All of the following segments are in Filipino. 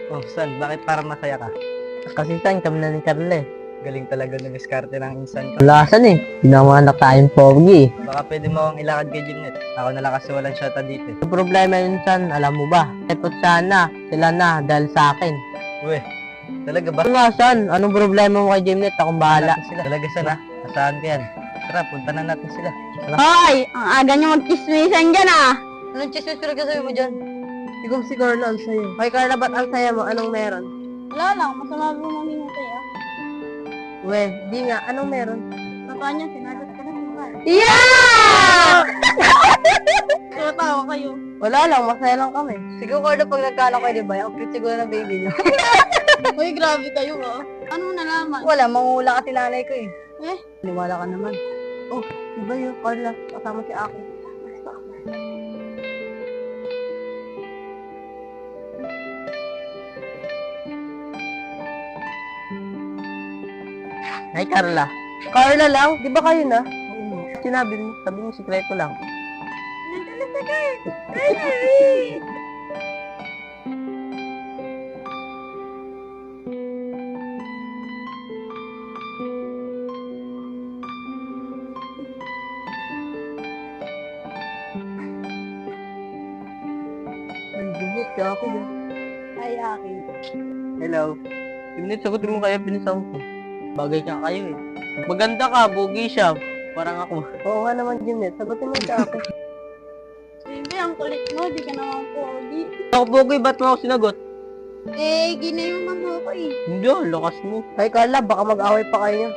Oh, San, bakit parang masaya ka? Kasi saan kami na ni Carla eh. Galing talaga ng diskarte ng insan ko. Wala saan eh. Ginawa na tayong pogi eh. Baka pwede mo akong ilakad kay Jimnet. Ako na lang kasi walang shota dito. Ang problema yun saan, alam mo ba? Epot sana, sila na dahil sa akin. Uwe, talaga ba? Ano nga saan? Anong problema mo kay Jimnet? Akong bahala. Natin sila. Talaga San ha? Asahan ka yan. Tara, punta na natin sila. Hoy! Ang aga niyo mag-chismisan dyan ah! Anong chismis pinagsasabi mo dyan? Ikaw si Carla ang saya. Hoy Carla, ba't ang saya mo? Anong meron? Wala lang, masama bumamingatay ah. We, di nga. Anong meron? Baka niya, sinagot ka na mukha. Yeah! Tumatawa kayo. Wala lang, masaya lang kami. Siguro Carla, pag nagkala kayo, di ba? Ang cute siguro ng baby niyo. Hoy, grabe kayo ah. Ano mo nalaman? Wala, mangula kasi nanay ko eh. Eh? Niwala ka naman. Oh, diba yun, Carla? Kasama si Aki. Hi, Carla. Carla lang? Di ba kayo na? Sinabi mo, sabi mo, sikreto lang. Ay, bubot ka ako. Ay, Aki. Hello. Tingnan, sagutin mo kaya pinisaw ko. Bagay ka kayo eh. Maganda ka, bugi siya. Parang ako. Oo nga naman, Jimnet. Sagutin mo siya ako. Baby, ang kulit mo, di ka naman pogi. Ako, bugi, ba't mo ako sinagot? Eh, ginayuman mo ako eh. Hindi, lakas mo. Ay, Carla, baka mag-away pa kayo niya.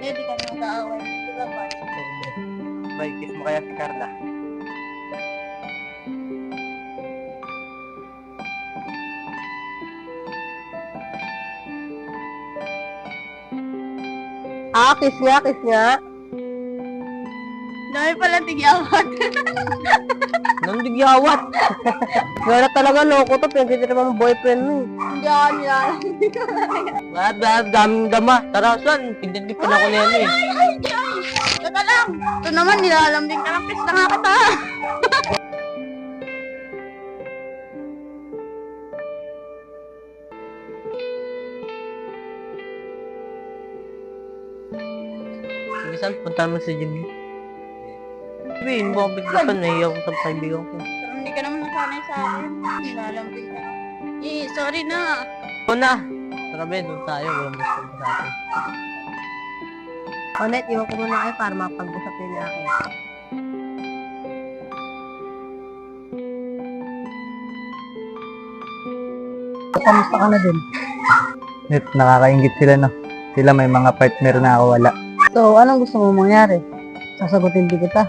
Eh, di ka na mag-aaway. Di ba ba? Bye, kiss mo kaya si Carla. Ah, kiss nga, kiss nga. Dami pala tigyawat. Nang digyawat. Gala talaga, loko to. Pinagkita naman ang boyfriend mo eh. Hindi ako nilalang. Lahat, daming dama. Tara, Swan. Pinagkita pa na ko na yan eh. Ay! Teka lang. Ito naman, nilalambing ka lang. Kiss na nga kita. Sige, Swan. Punta mo si Jimmy. Sabi, hindi mo ako biglasan. Nahiya ko sa kaibigan ko. Pero hindi ka naman nasanay sa akin. Nilalambing ka lang. Eh, sorry na. Ito na. Tara, Ben. Doon tayo. Walang gusto ko sa atin. Onet, iwan ko muna kayo para mapag-usap din niya ako. Kamusta ka na din? Net, nakakaingit sila no. Sila may mga partner na ako wala. So, anong gusto mo mangyari? Sasagutin din kita.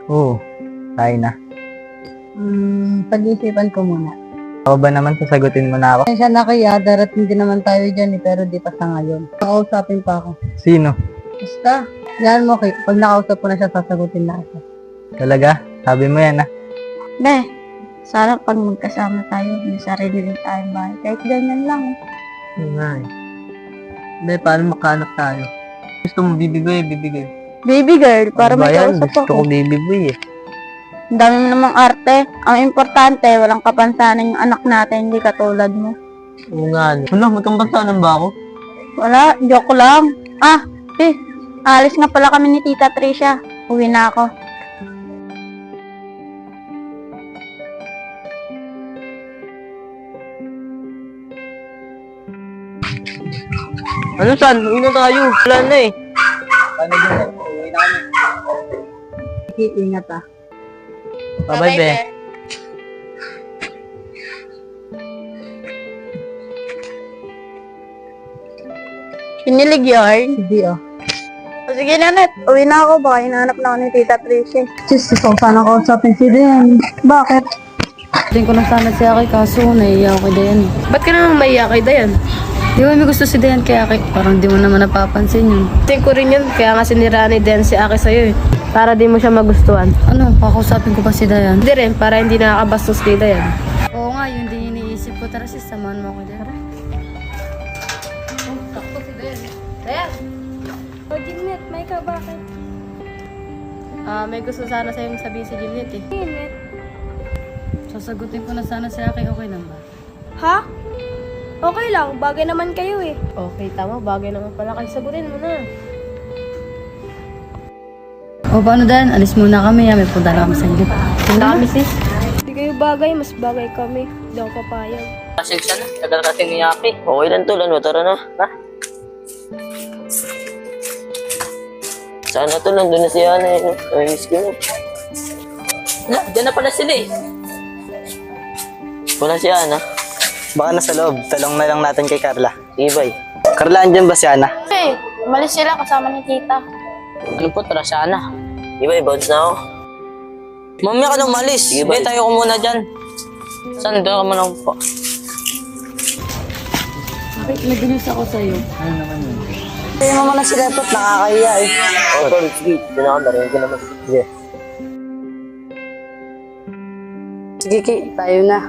Oo, tayo na. Pag-iisipan ko muna. Ako ba naman sasagutin mo na ako? Siya na kaya, darating din naman tayo dyan eh, pero di pa sa ngayon. Nakausapin pa ako. Sino? Basta, yan mo kay, pag nakausap ko na siya, sasagutin na ako. Talaga? Sabi mo yan ah. Be, sana pag magkasama tayo, may sarili din tayong bahay. Kahit ganyan lang. Yun nga eh. Hindi, paano makahanap tayo? Gusto mo bibigay, bibigay. Baby girl, para Ano ba may yan? kausap Gusto ako. ko baby boy eh. Ang dami mo namang arte. Ang importante, walang kapansanan yung anak natin, hindi katulad mo. Oo nga. Wala, may kampansanan ba ako? Wala, joke lang. Ah, alis nga pala kami ni Tita Tricia. Uwi na ako. Ano San? Uwi na tayo. Wala na eh. Paano din? Uwi na kami. Ingat ah. Bye-bye, be. Kinilig yarn. Hindi ah. O sige na, Net. Uwi na ako. Baka hinahanap na ako ni Tita Tricia. Just gusto ko sana kausapin si Dan. Bakit? Tingin ko na sana si Aki kaso naiiyak ako kay Dayan. Ba't ka naman maiiyak kay Dayan? Di ba may gusto si Dayan kay Aki? Parang di mo naman napapansin yun. Tingin ko rin yun, kaya nga sinira ni Dayan si Aki sa'yo eh. Para di mo siya magustuhan. Ano, kakausapin ko pa si Dayan? Hindi rin, para hindi nakakabastos kay Dayan. Oo nga, yun din iniisip ko. Tara sis, samahan mo ako Dayan. Oh, takpo si Dayan. Dayan! O, Jimnet, may ka bakit? May gusto sana sa'yo sabihin si Jimnet eh. Jimnet, Sasagutin ko na sana si Aki, okay lang ba? Ha? Okay lang, bagay naman kayo eh. Okay, tama. Bagay naman pala kayo. Sagutin mo na. O paano Dan? Alis muna kami. May punta na kami sa inyo. Punta kami sis. Hindi kayo bagay, mas bagay kami. Hindi ako papayag. Pasensya na, tagal kasi ni Yaki. Okay lang tol, ano, tara na. Ha? Sana tol, nandun na si Ana eh. Namiss ko na. Na, dyan na pala sila eh. Wala si Ana. Baka nasa loob. Talong na lang natin kay Carla. Sige, bye. Carla, andyan ba si Ana? Eh, umalis sila kasama ni tita. Ano po, tara si Ana. Sige, bye, bounce na ako. Mamaya ka nang malis. Sige, bye. Tayo ko muna dyan. Saan? Doon ka muna po. Bakit nag-news ako sa'yo? Kaya mo muna sila po, nakakahiya eh. Oo, tol, sige. Doon ako, narinig ko naman. Sige. Sige, Ki. Tayo na.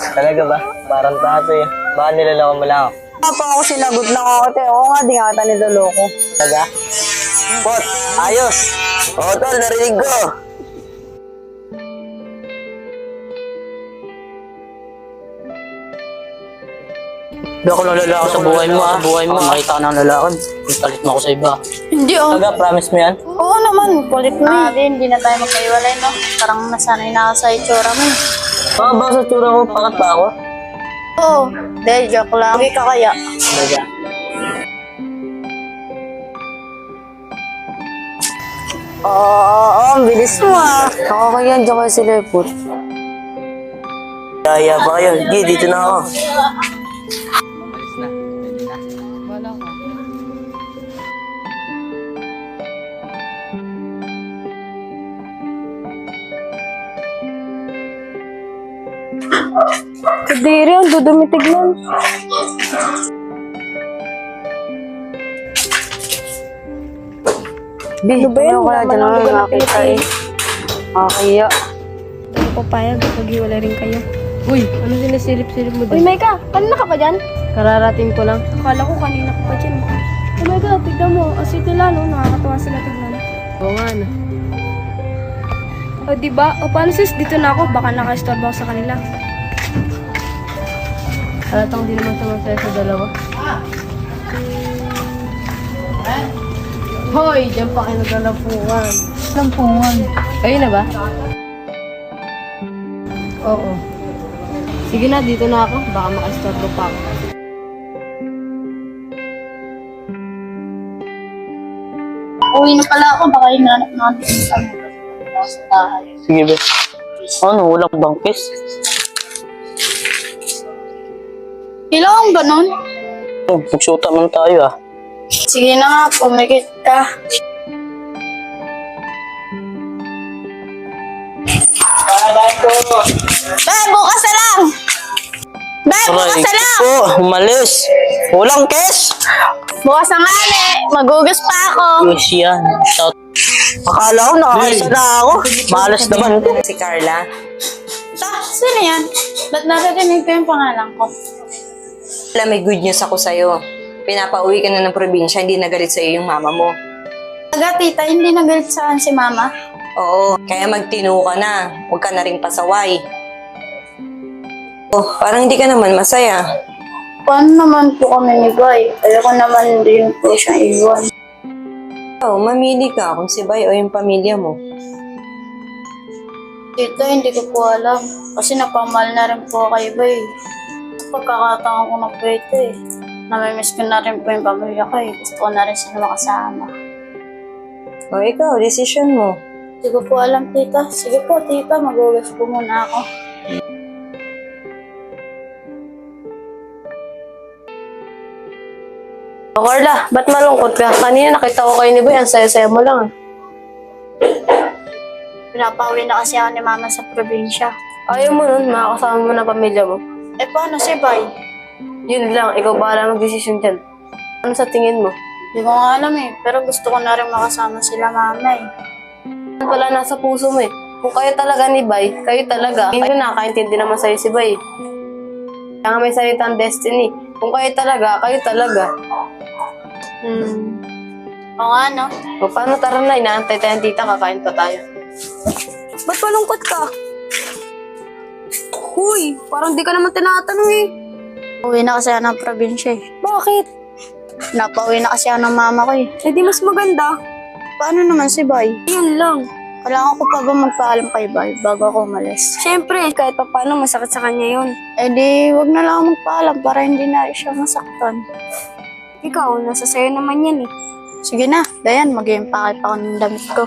Talaga ba? Parang tato eh. Baka nilalako mo lang ako. Pa ako sinagot na ako, te. Oo nga, di nga kita niloloko. Talaga? Pot, ayos! Oo, tol, narinig ko. Hindi ako ng lalaki sa buhay mo, ah. Buhay mo, makita ka ng lalaki. Talit mo ako sa iba. Hindi oh. Talaga, promise mo yan? Oo naman, kulit na. Hindi na tayo magkaiwalay, no? Parang nasanay na ako sa itsura mo. Baka ba sa tsura ko, pangat ba ako? Oo, dahil joke lang. Hindi ka kaya. Talaga. Oo, ang bilis mo ah. Nakakayan, dyan kayo si Lepot. Kaya ba kayo? Sige, dito na ako. Wala ka. Kadiri, ang dudumitig lang. Ano ba yan? Kaya dyan Wala naman naman nakita eh. Nakakaya. Hindi ko papayag, maghiwalay rin kayo. Uy, ano sinasilip-silip mo Uy, din? Maika, kanina ka pa dyan? Kararating ko lang. Akala ko kanina ka pa dyan. Oh my God, tignan mo. Ang sweet nila, no? Nakakatawa sila tignan. Oo nga na. O, diba? O, paano sis? Dito na ako. Baka naka-istorbo ako sa kanila. Halatang di naman sumasaya sa dalawa. Hoy, dyan pa kayo naglalampungan. Lampungan. Kayo na ba? Oo. Sige na, dito na ako. Baka maka-istorbo pa ako. Uwi na pala ako. Baka hinanap natin sa bahay. Sige, be. Ano, walang bangkis? Kailangan ganun? Oh, magsuta man tayo, ah. Sige na nga, pumikit ka. Bukas na lang! Bukas na lang! Po, umalis. Walang cash. Bukas na nga magugas pa ako. Yes, yan. Shout. Akala ko nakakaisa na ako. Malas naman to. Si Carla. Sino yan? Ba't naririnig ko yung pangalan ko? Carla, may good news ako sa'yo. Pinapauwi ka na ng probinsya, hindi nagalit sa'yo yung mama mo. Taga tita, hindi nagalit saan si mama? Oo, kaya magtino ka na. Huwag ka na rin pasaway. Oh, parang hindi ka naman masaya. Paano naman po kami ni Boy? Ayoko naman din po siyang iwan. Oh, mamili ka kung si Bay o yung pamilya mo. Tita, hindi ko po alam. Kasi napamahal na rin po kay Boy. Pagkakataon ko na po ito eh. Namimiss ko na rin po yung pamilya ko eh. Gusto ko na rin sila makasama. O ikaw, decision mo. Hindi ko po alam, tita. Sige po, tita. Mag-ugas po muna ako. O Carla, ba't malungkot ka? Kanina nakita ko kayo ni Boy, ang saya-saya mo lang. Pinapauwi na kasi ako ni mama sa probinsya. Ayaw mo nun, makakasama mo na pamilya mo. Eh, paano si Boy? Yun lang, ikaw bahala mag-desisyon dyan. Ano sa tingin mo? Hindi ko nga alam eh. Pero gusto ko na rin makasama sila mama eh. Ano pala nasa puso mo eh? Kung kayo talaga ni Bay, kayo talaga. Hindi ko nakakaintindi naman sa'yo si Bay. Kaya nga may salitang destiny. Kung kayo talaga, kayo talaga. Oo nga, no? O paano tara na, inaantay tayo ng tita, kakain pa tayo. Ba't malungkot ka? Uy, parang di ka naman tinatanong eh. Uwi na kasi ako ng probinsya eh. Bakit? Napauwi na kasi ako ng mama ko eh. Eh di mas maganda. Paano naman si Bay? Yun lang. Kailangan ko pa ba magpaalam kay Bay bago ako umalis? Siyempre, kahit pa paano masakit sa kanya yun. Eh di, wag na lang ako magpaalam para hindi na siya masaktan. Ikaw, nasa sayo naman yan eh. Sige na, Dayan, mag-iimpake pa ako ng damit ko.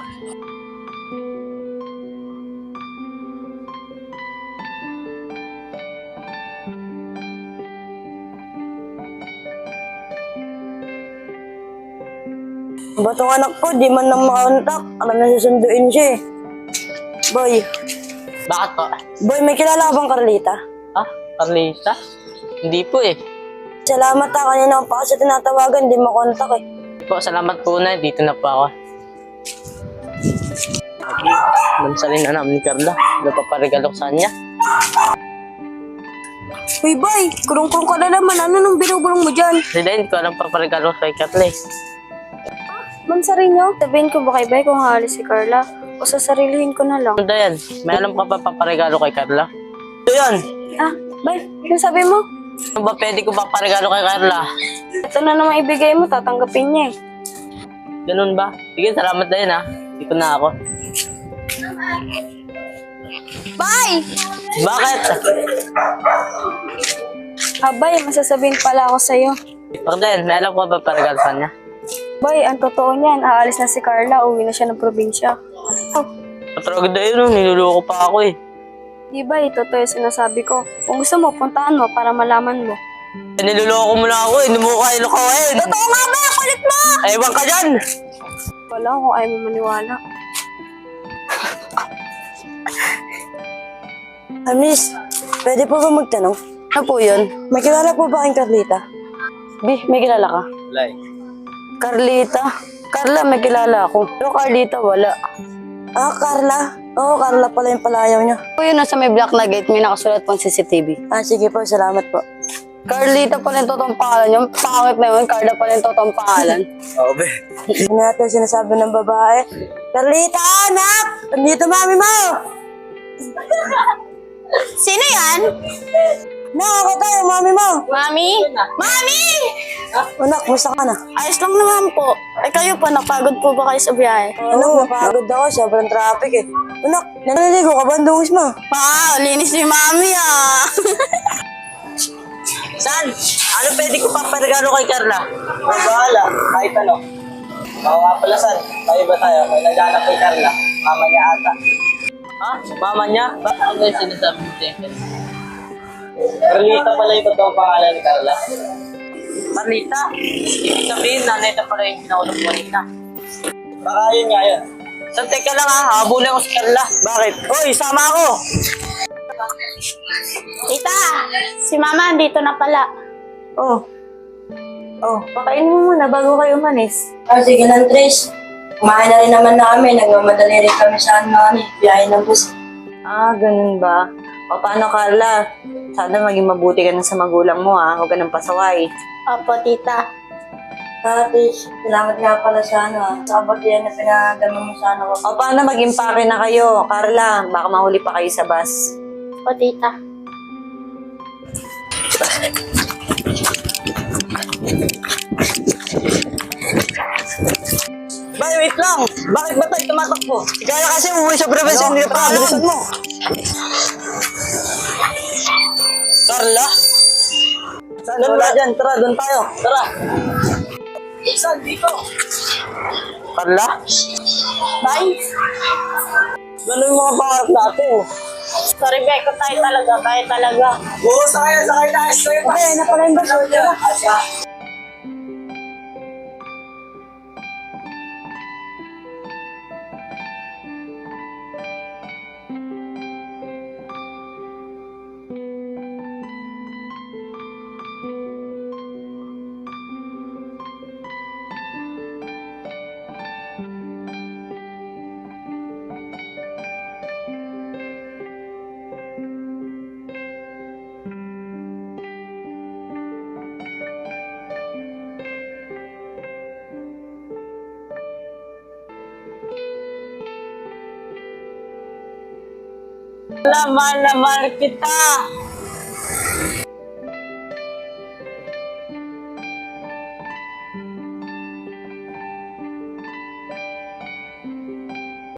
Batong anak ko, di man lang makontak. Alam na susunduin siya eh. Boy, Bakit po? boy, may kilala ka bang Carlita? Ah, Carlita? Hindi po eh. Salamat ha, kanina ko pa kasi tinatawagan, di makontak eh. Po, salamat po na. Dito na po ako. Mansalin na namin ni Carla. Ano pa parigalo ko sa kanya? Uy, Bay, kurong-kurong ka na naman. Ano nung binubulong mo dyan? Hindi din ko alam pa parigalo ko kay Carla eh. Ma'am Sarinyo, sabihin ko ba kay Bay kung haalis si Carla? O sasarilihin ko na lang? Ano yan? May alam ka pa paparigalo kay Carla? Ito yan! Ah, Bay, ano sabi mo? Ano ba pwede ko paparigalo kay Carla? Ito na naman ibigay mo, tatanggapin niya eh. Ganun ba? Sige, salamat na yun ha. Dito na ako. Bay! Bakit? Bay, masasabihin pala ako sa'yo. Bakit yan? May alam ko ba parigalo sa kanya? Bay, ang totoo niyan, aalis na si Carla, uwi na siya ng probinsya. Oh, Patragod na yun, oh. Niluloko pa ako eh. di ba, totoo yung sinasabi ko. Kung gusto mo, puntahan mo para malaman mo. Eh, niluloko mo na ako eh. Hindi mo ko kayo lokohin. Totoo nga ba? Kulit mo! Ewan ka dyan! Wala kung ayaw mo maniwala. Miss, pwede po ba magtanong? Ano po yun? May kilala po ba kayong Carlita? Bi, may kilala ka? Wala eh. Carlita? Carla, may kilala ako. Pero Carlita, wala. Ah, Carla? Oo, Carla pala yung palayaw niya. O yun, nasa may black na gate, may nakasulat pong CCTV. Ah, sige po, salamat po. Carlita pala yung totoong pangalan. Yung pangit na yun, Carla pala yung totoong pangalan. Oo, be. Ano natin sinasabi ng babae? Carlita, anak! Nandito mami mo! Sino yan? Nakakita yung mami mo! Mami? Mami! Anak, musta ka na? Ayos lang naman po. Eh kayo po, napagod po ba kayo sa biyahe? Oo, napagod ako. Sobrang traffic eh. Anak, naliligo ka ba ang dungis mo? Wow, linis ni Mami ah. San? Ano pwede ko paparigalo kay Carla? Bahala, kahit ano. Oo nga pala, San. Tayo ba tayo? May naghanap kay Carla. Mama niya ata. Ha? Mama niya? Bakit ano yung sinasabi mo, Jenkins? Carlita pala yung totoong pangalan ni Carla. Carlita? Ibig sabihin, nanay na pala yung pinaulog mo kanina. Baka yun nga yun. San, teka lang ha. Habulin ko si Carla. Bakit? Uy, sama ako! Tita, si Mama andito na pala. Oh. Oh, pakainin mo muna bago kayo umalis. Ah, sige lang, Trish. Kumain na rin naman na kami. Nagmamadali rin kami sa biyahe ng bus. Ah, ganun ba? O, paano, Carla? Sana maging mabuti ka na sa magulang mo, ha? Huwag ka nang pasaway. Opo, tita. Ah, Trish, salamat nga pala sa sa abatiyan na pinagano mo sa ko. O, paano mag-impake na kayo? Carla, baka mahuli pa kayo sa bus. Opo, tita. Bay, wait lang! Bakit ba tayo tumatakbo? Kaya kasi umuwi sa probinsya, hindi na pakabilisan mo. Carla? Saan wala dyan? Tara, doon tayo. Tara. Saan? Dito. Carla? Bye. Ganun yung mga pangarap natin. Sorry, Beko, tayo talaga. Oo, sakay tayo. Okay, na pala yung bus. Mahal na mahal kita.